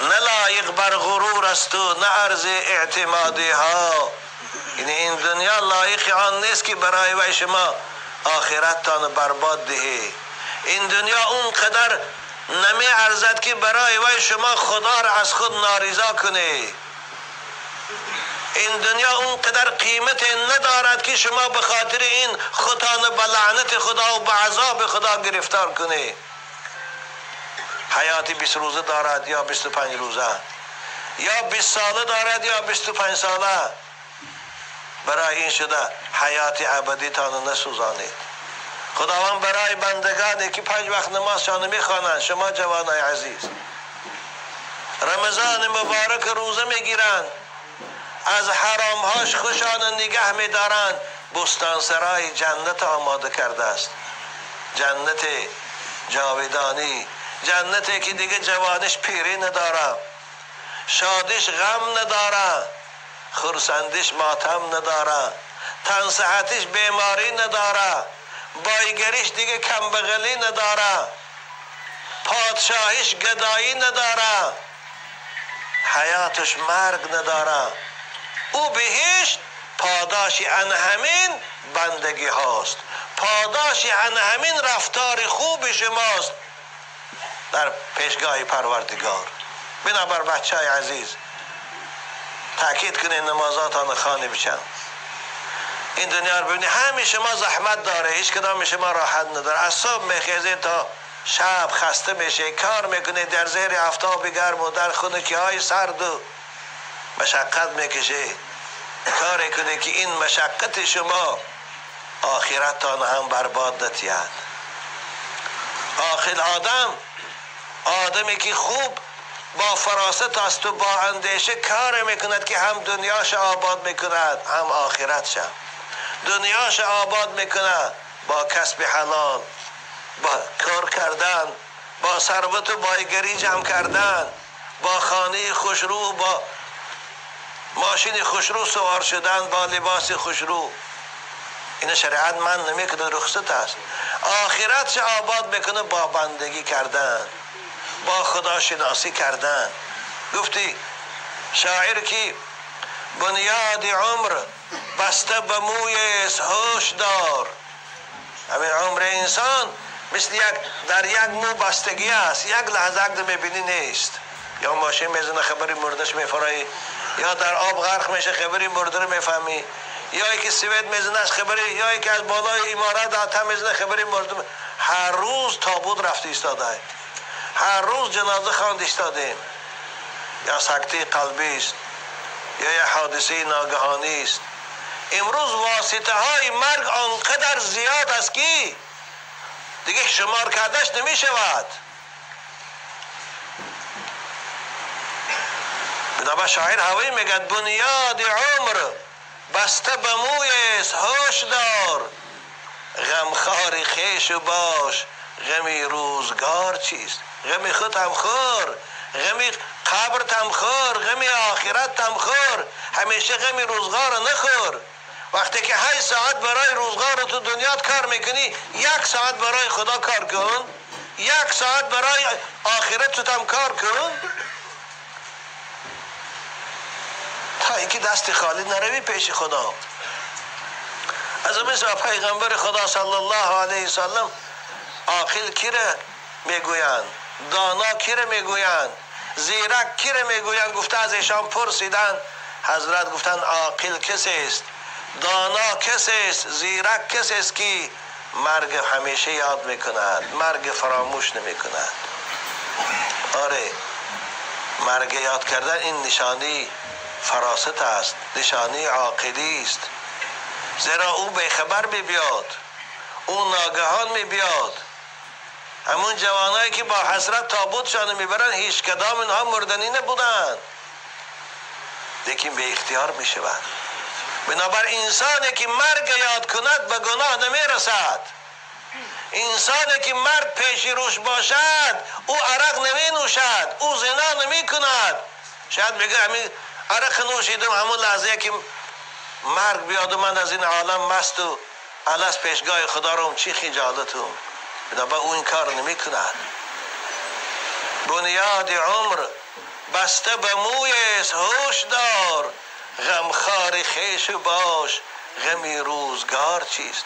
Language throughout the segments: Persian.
نه لایق بر غرور است و نه عرض اعتمادی ها. یعنی این دنیا لایق آن نیست که برای وی شما آخرت تان برباد دهی. این دنیا اونقدر نمی ارزد که برای وی شما خدا را از خود نارضا کنی. این دنیا اونقدر قیمت ندارد که شما به خاطر این خودتان به لعنت خدا و به عذاب خدا گرفتار کنی. حیات 20 روزه دارد یا 25 روزه، یا 20 ساله دارد یا 25 ساله. برای این شده حیات ابدی تان نسوزانید. خداوند برای بندگانی که 5 وقت نمازشان میخوانند، شما جوانای عزیز رمضان مبارک روزه میگیرند، از حرام هاش خوشان نگه میدارند، بستان سرای جنت آماده کرده است. جنت جاودانی، جنتی که دیگه جوانش پیری نداره، شادش غم نداره، خرسندش ماتم نداره، تن صحتش بیماری نداره، بایگریش دیگه کمبغلی نداره، پادشاهیش گدایی نداره، حیاتش مرگ نداره. او بهشت پاداشی ان همین بندگی هاست، پاداشی ان همین رفتار خوب شماست در پیشگاه پروردگار. بنابر بچه های عزیز تأکید کنید نمازاتان خانه بچن. این دنیا رو ببینید همه شما زحمت داره، هیچ کدام شما راحت نداره. از صبح میخیزید تا شب خسته میشه، کار میکنید در زیر آفتاب گرم و در خنکی های سرد و مشقت میکشه، کاری کنید که این مشقت شما آخرتتان هم برباد نتید. آخر آدمی که خوب با فراست است و با اندیشه کار میکند که هم دنیاش آباد میکند هم آخرتش. دنیاش آباد میکند با کسب حلال، با کار کردن، با ثروت و بایگری جمع کردن، با خانه خوشرو، با ماشین خوشرو سوار شدن، با لباس خوشرو. این شریعت من نمیکنه، رخصت است. آخرتش آباد میکنه با بندگی کردن، با خدا شناسی کردن. گفتی شاعر کی بنیاد عمر بسته به موی هوش دار. همین عمر انسان مثل در یک مو بستگی است، یک لحظه اگه میبینی نیست. یا ماشین میزنه خبری مردش میفرایی، یا در آب غرق میشه خبری مرده رو میفهمی، یا یکی سوید میزنه از خبری، یا یکی از بالای امارات آتش میزنه خبری مرده. هر روز تابوت رفته ایستاده، هر روز جنازه خواند ایستادیم. یا سکته قلبی است، یا یک حادثه ناگهانی است. امروز واسطه های مرگ آنقدر زیاد است که دیگه شمار کردش نمی شود. بنابر شاعر هوایی میگد بنیاد عمر بسته به موی هوش دار، غمخوار خیش و باش غمی روزگار چیست. غمی خود هم خور، غمی قبرت هم خور، غمی آخرت هم خور، همیشه غمی روزگار نخور. وقتی که 8 ساعت برای روزگار تو دنیا کار میکنی، 1 ساعت برای خدا کار کن، 1 ساعت برای آخرت هم کار کن، تا اینکه دست خالی نروی پیش خدا. از مثل پیغمبر خدا صلی الله علیه وسلم عاقل کی را میگویند، دانا کی را میگویند، زیرک کی را میگویند. گفته از ایشان پرسیدند، حضرت گفتند عاقل کسی است، دانا کسی است، زیرک کسی است که مرگ همیشه یاد میکند، مرگ فراموش نمیکند. آره، مرگ یاد کردن این نشانی فراست است، نشانی عاقلی است. زیرا او بیخبر می بیاد، او ناگهان می بیاد. همون جوانایی که با حسرت تابوتشان میبرن هیچ کدام اینها مردنی نبودند، لیکن به اختیار می شود. بنابر انسانی که مرگ یاد کند به گناه نمی رسد. انسانی که مرد پیش روش باشد او عرق نمی نوشد، او زنا نمی کند. شاید بگه همین عرق نوشیدم همون لحظه که مرگ بیاد و من از این عالم مست و الست پیشگاه خدا روم، چی خجالتم. بنابر او این کار نمی کند. بنیاد عمر بسته به مویست هوش دار، غمخوار خویش باش غمی روزگار چیست.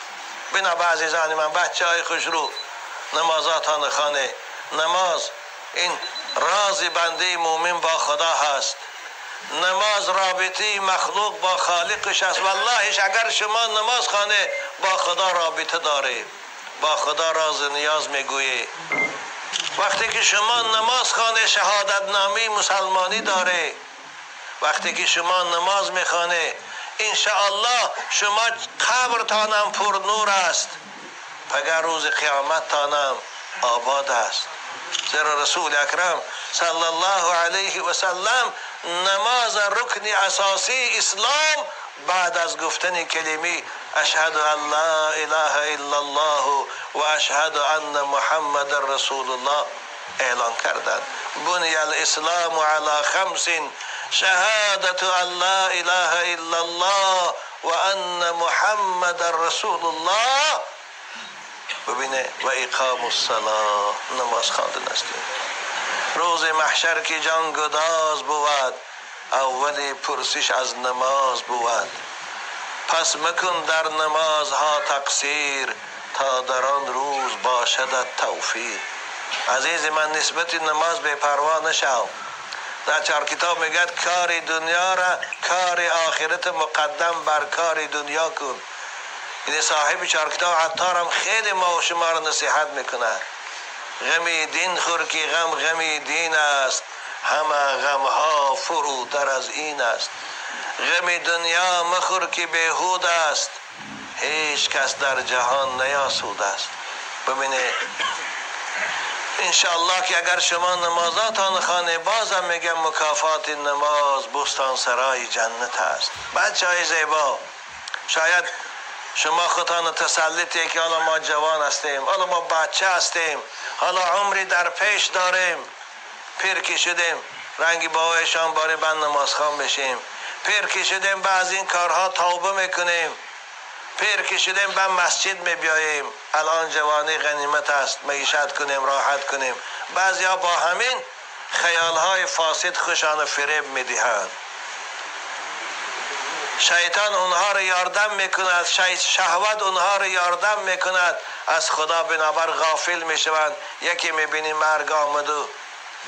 بنا عزیزان من، بچه های خوشرو، نمازاتان خانه. نماز این راز بنده مومن با خدا هست. نماز رابطه مخلوق با خالقش است. واللهش اگر شما نماز خانه با خدا رابطه داره، با خدا راز نیاز میگویه. وقتی که شما نماز خانه شهادت نامه مسلمانی داره، وقتی که شما نماز میخوانه انشاءالله شما قبرتانم پر نور است، پگه روز قیامت تانم آباد است. زیرا رسول اکرم صلی الله علیه و سلم نماز رکن اساسی اسلام بعد از گفتن کلمه اشهد ان لا اله الا الله و اشهد ان محمد رسول الله اعلان کردند. بنی الاسلام علی خمس شهادت ان لا اله الا الله و ان محمد رسول الله، ببینه، و اقام الصلاه، نماز خواندن است. روز محشر که جان گداز بود، اولی پرسش از نماز بود. پس مکن در نمازها تقصیر، تا در آن روز باشد توفیق. عزیز من، نسبت نماز بے پروا نشو. در چهار کتاب میگه کار دنیا را، کار آخرت مقدم بر کار دنیا کن. این صاحب چهار کتاب عطار هم خیلی ما و شما را نصیحت میکنه. غم دین خور که غم دین است، همه غمها فرودر از این است. غم دنیا مخور که بیهود است، هیچ کس در جهان نیاسود است. ببینه انشاءالله که اگر شما نمازاتان خانه، بازم میگم مکافات نماز بستان سرای جنت است. بچه های زیبا، شاید شما خودتان تسلیتی که حالا ما جوان هستیم، حالا ما بچه هستیم، حالا عمری در پیش داریم، پیر که شدیم رنگی باویشان باری بند نمازخوان بشیم، پیر که شدیم بعض این کارها توبه میکنیم، پیر که شدیم به مسجد میبیاییم. الان جوانی غنیمت است، معیشت کنیم، راحت کنیم. بعضی ها با همین خیالهای فاسد خوشان فریب میدهند. شیطان اونها را یاردم میکند، شهوت اونها را یاردم میکند، از خدا بنابر غافل میشوند. یکی میبینی مرگ آمد و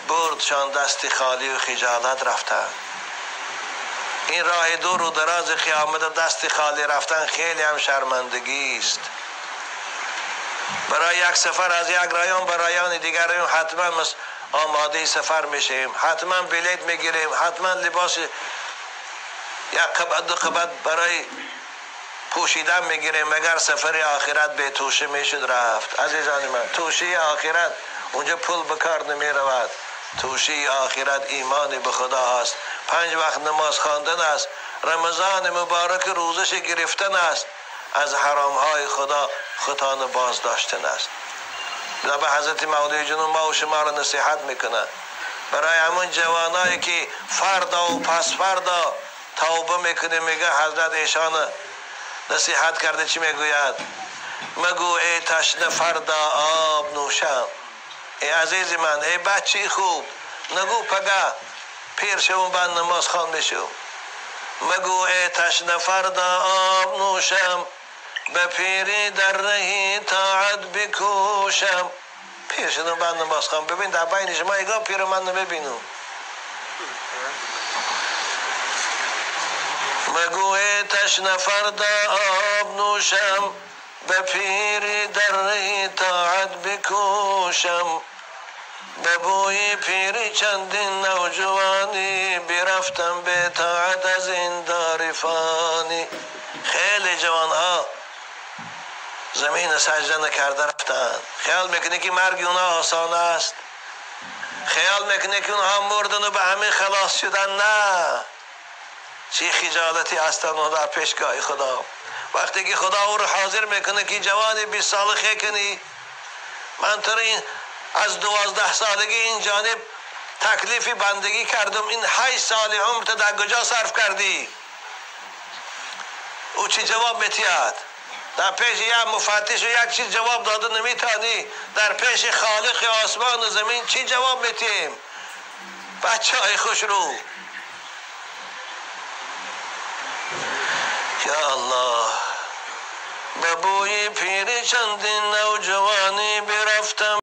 بردشان دست خالی و خجالت رفتن. این راه دور و دراز قیامت دست خالی رفتن خیلی هم شرمندگی است. برای یک سفر از یک رایان به رایان دیگر رایان حتما آماده سفر میشیم، حتما بلیط میگیریم، حتما لباس یک قبط دو قبط برای پوشیدن میگیریم. مگر سفر آخرت به توشه میشد رفت. عزیزان من، توشه آخرت اونجا پول بکار نمی رود. توشه آخرت ایمان به خدا است، 5 وقت نماز خواندن است، رمضان مبارک روزش گرفتن است، از حرام های خدا خودتان باز داشتن است. به حضرت مولوی جنون ما و شما را نصیحت میکنه، برای همون جوانایی که فردا و پس فردا توبه میکنه، میگه حضرت ایشان نصیحت کرده، چی میگوید؟ مگو ای تشنه فردا آب نوشم. ای عزیز من، ای بچه خوب، نگو پگه پیر شوم بند نماز خوانده شو. مگو ای تشنه فردا آب نوشم، به پیری در رهی طاعت بکوشم. پیر شدم بند نماز خوان. ببین در بین شما ایگاه پیر من نبینم. مگو ای تشنه فردا آب نوشم، به پیری در رهی طاعت بکوشم. به بوی پیری چندین نوجوانی، برفتم به طاعت از این دار فانی. خیلی جوان ها زمین سجده نکرده رفتن. خیال میکنه که مرگ اونها آسان است، خیال میکنه که اونها مردن و به همین خلاص شدن. نه، چی خجالتی هستن اونها در پیشگاه خدا. وقتی که خدا او رو حاضر میکنه که جوان 20 ساله خی کنی، من تو از 12 سالگی این جانب تکلیفی بندگی کردم، این 8 سال عمر تو در کجا صرف کردی؟ او چی جواب میتید؟ در پیش یک مفتش و یک چیز جواب داده نمیتانی، در پیش خالق آسمان و زمین چی جواب میتیم؟ بچه های خوش رو. یا الله، به بوی پیر چندین نوجوانی برفتم.